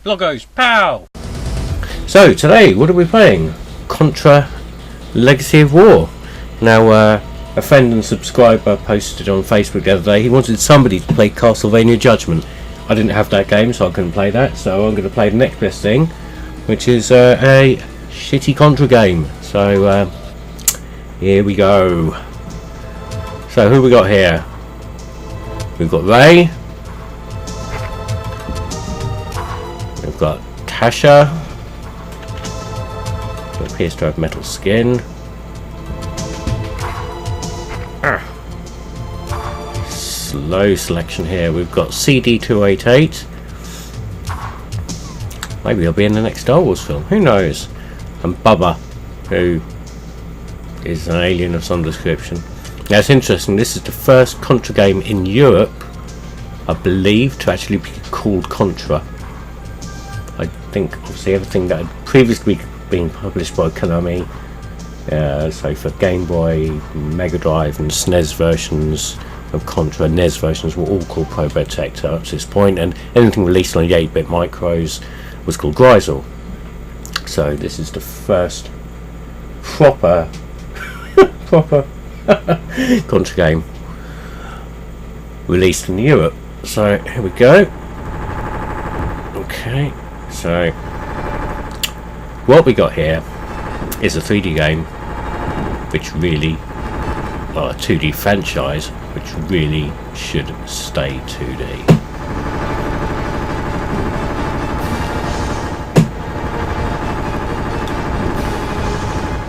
Bloggo's POW! So today, what are we playing? Contra Legacy of War. Now, a friend and subscriber posted on Facebook the other day, he wanted somebody to play Castlevania Judgment. I didn't have that game, so I couldn't play that, so I'm going to play the next best thing, which is a shitty Contra game. So, here we go. So, who we got here? We've got Ray. We've got Tasha, who appears to have metal skin. Slow selection here. We've got CD288. Maybe he'll be in the next Star Wars film. Who knows? And Bubba, who is an alien of some description. Now it's interesting. This is the first Contra game in Europe, I believe, to actually be called Contra. I think obviously everything that had previously been published by Konami, so for Game Boy, Mega Drive and SNES versions of Contra, NES versions were all called Probotector up to this point, and anything released on the 8-bit micros was called Grisel. So this is the first proper Contra game released in Europe. So here we go. Okay, so what we got here is a 3D game, which really, well, a 2D franchise, which really should stay 2D.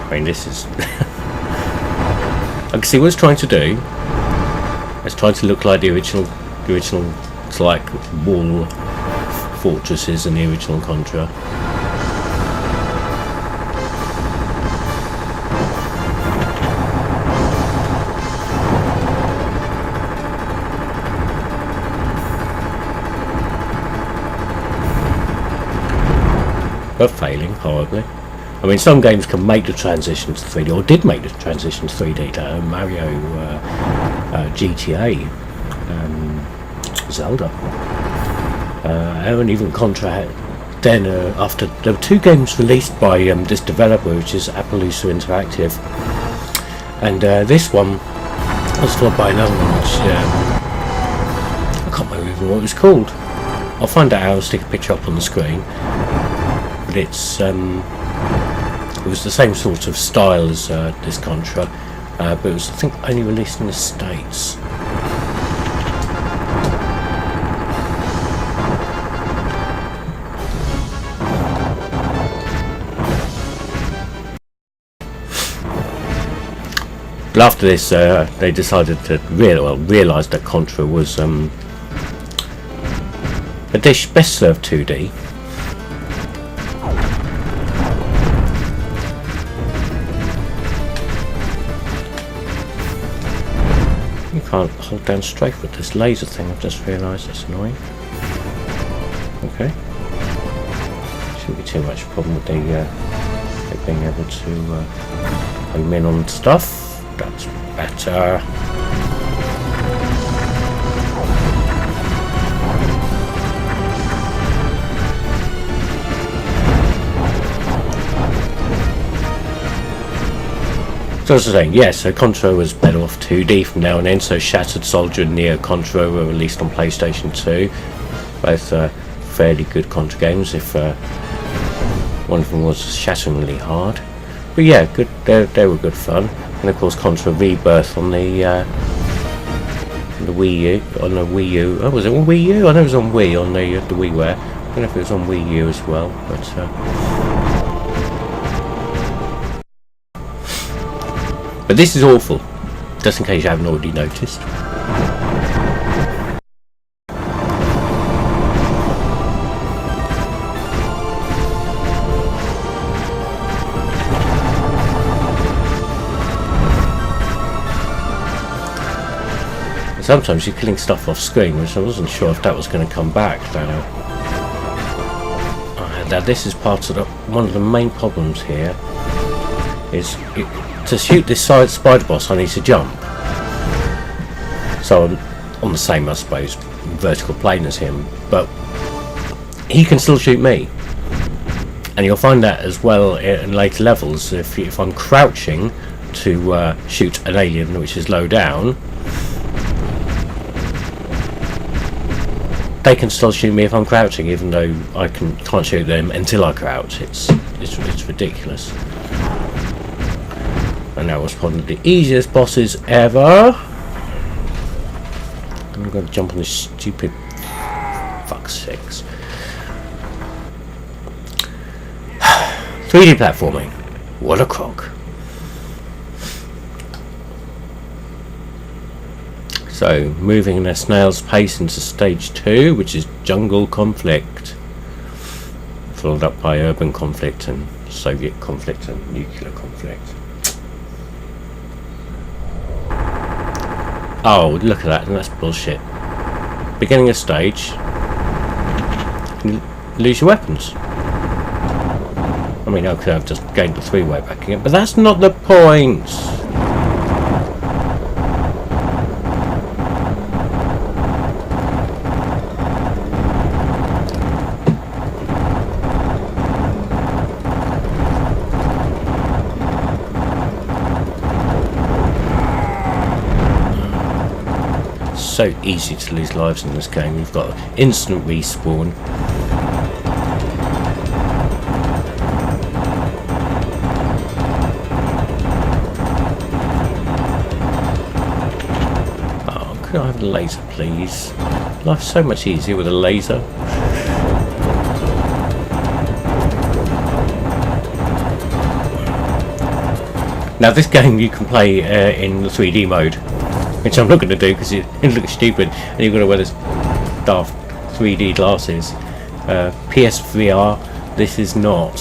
I mean, this is I can see what it's trying to do. It's trying to look like the original. It's like wall fortresses in the original Contra. But failing horribly. I mean, some games can make the transition to 3D, or did make the transition to 3D. Mario, GTA, Zelda, and even Contra. Then, after there were two games released by this developer, which is Appaloosa Interactive, and this one was followed by another one, which I can't remember even what it was called. I'll find out. I'll stick a picture up on the screen. But it's it was the same sort of style as this Contra, but it was, I think, only released in the States. But after this, they decided to realised that Contra was a dish best served 2D. Can't hold down straight with this laser thing. I've just realised it's annoying. Okay, shouldn't be too much problem with the being able to home in on stuff. That's better. So as I was saying, yes, so Contra was better off 2D from now on in, so Shattered Soldier and Neo Contra were released on PlayStation 2. Both fairly good Contra games, if one of them was shatteringly hard. But yeah, good. They were good fun. And of course Contra Rebirth on the Wii U. On the Wii U. Oh, was it on Wii U? I know it was on Wii, on the WiiWare. I don't know if it was on Wii U as well, but but this is awful, just in case you haven't already noticed. Sometimes you're killing stuff off screen, which I wasn't sure if that was going to come back. Now this is part of one of the main problems here. Is to shoot this spider boss, I need to jump. So I'm on the same, I suppose, vertical plane as him, but he can still shoot me. And you'll find that as well in later levels. If I'm crouching to shoot an alien which is low down, they can still shoot me if I'm crouching, even though I can't shoot them until I crouch. It's ridiculous. And that was one of the easiest bosses ever. I'm going to jump on this stupid... fuck's sakes. 3D platforming. What a crock. So, moving in a snail's pace into stage 2, which is jungle conflict. Followed up by urban conflict and Soviet conflict and nuclear conflict. Oh, look at that, and that's bullshit. Beginning of stage, you lose your weapons. I mean, okay, I've just gained the 3-way back again, but that's not the point. So easy to lose lives in this game. You've got instant respawn. Oh, could I have a laser, please? Life's so much easier with a laser. Now, this game you can play in the 3D mode, which I'm not going to do because it looks stupid and you've got to wear this daft 3D glasses. PSVR, this is not.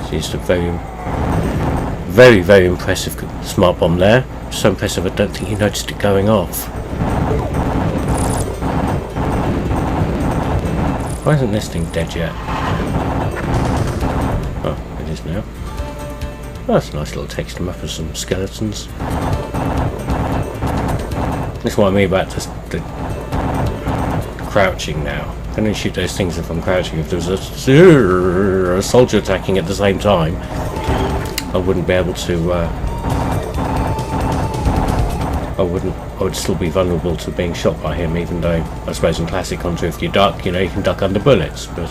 Just a very impressive smart bomb there. So impressive I don't think you noticed it going off. Why isn't this thing dead yet? Oh, it is now. Oh, that's a nice little texture map of some skeletons. That's what I mean about the crouching now. I can only shoot those things if I'm crouching. If there was a soldier attacking at the same time, I wouldn't be able to. I would still be vulnerable to being shot by him, even though I suppose in classic Contra, if you duck, you know, you can duck under bullets. But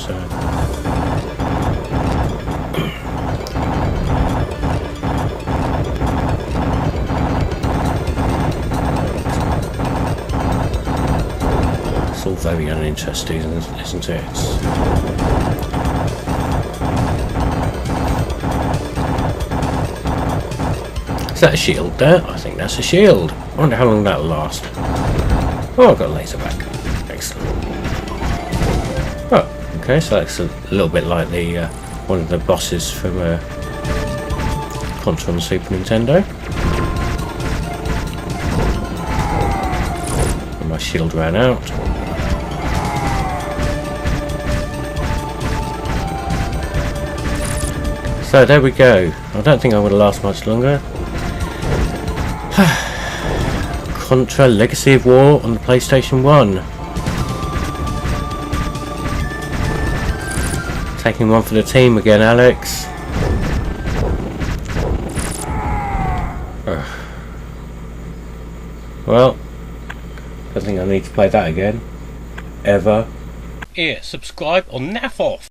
it's all very uninteresting, isn't it? Is that a shield there? I think that's a shield. I wonder how long that'll last. Oh, I've got a laser back. Excellent. Oh, okay, so that's a little bit like the one of the bosses from Contra on the Super Nintendo. And my shield ran out. So there we go. I don't think I'm going to last much longer. Contra Legacy of War on the PlayStation 1. Taking one for the team again, Alex. Well, I think I need to play that again. Ever. Here, subscribe or naff off.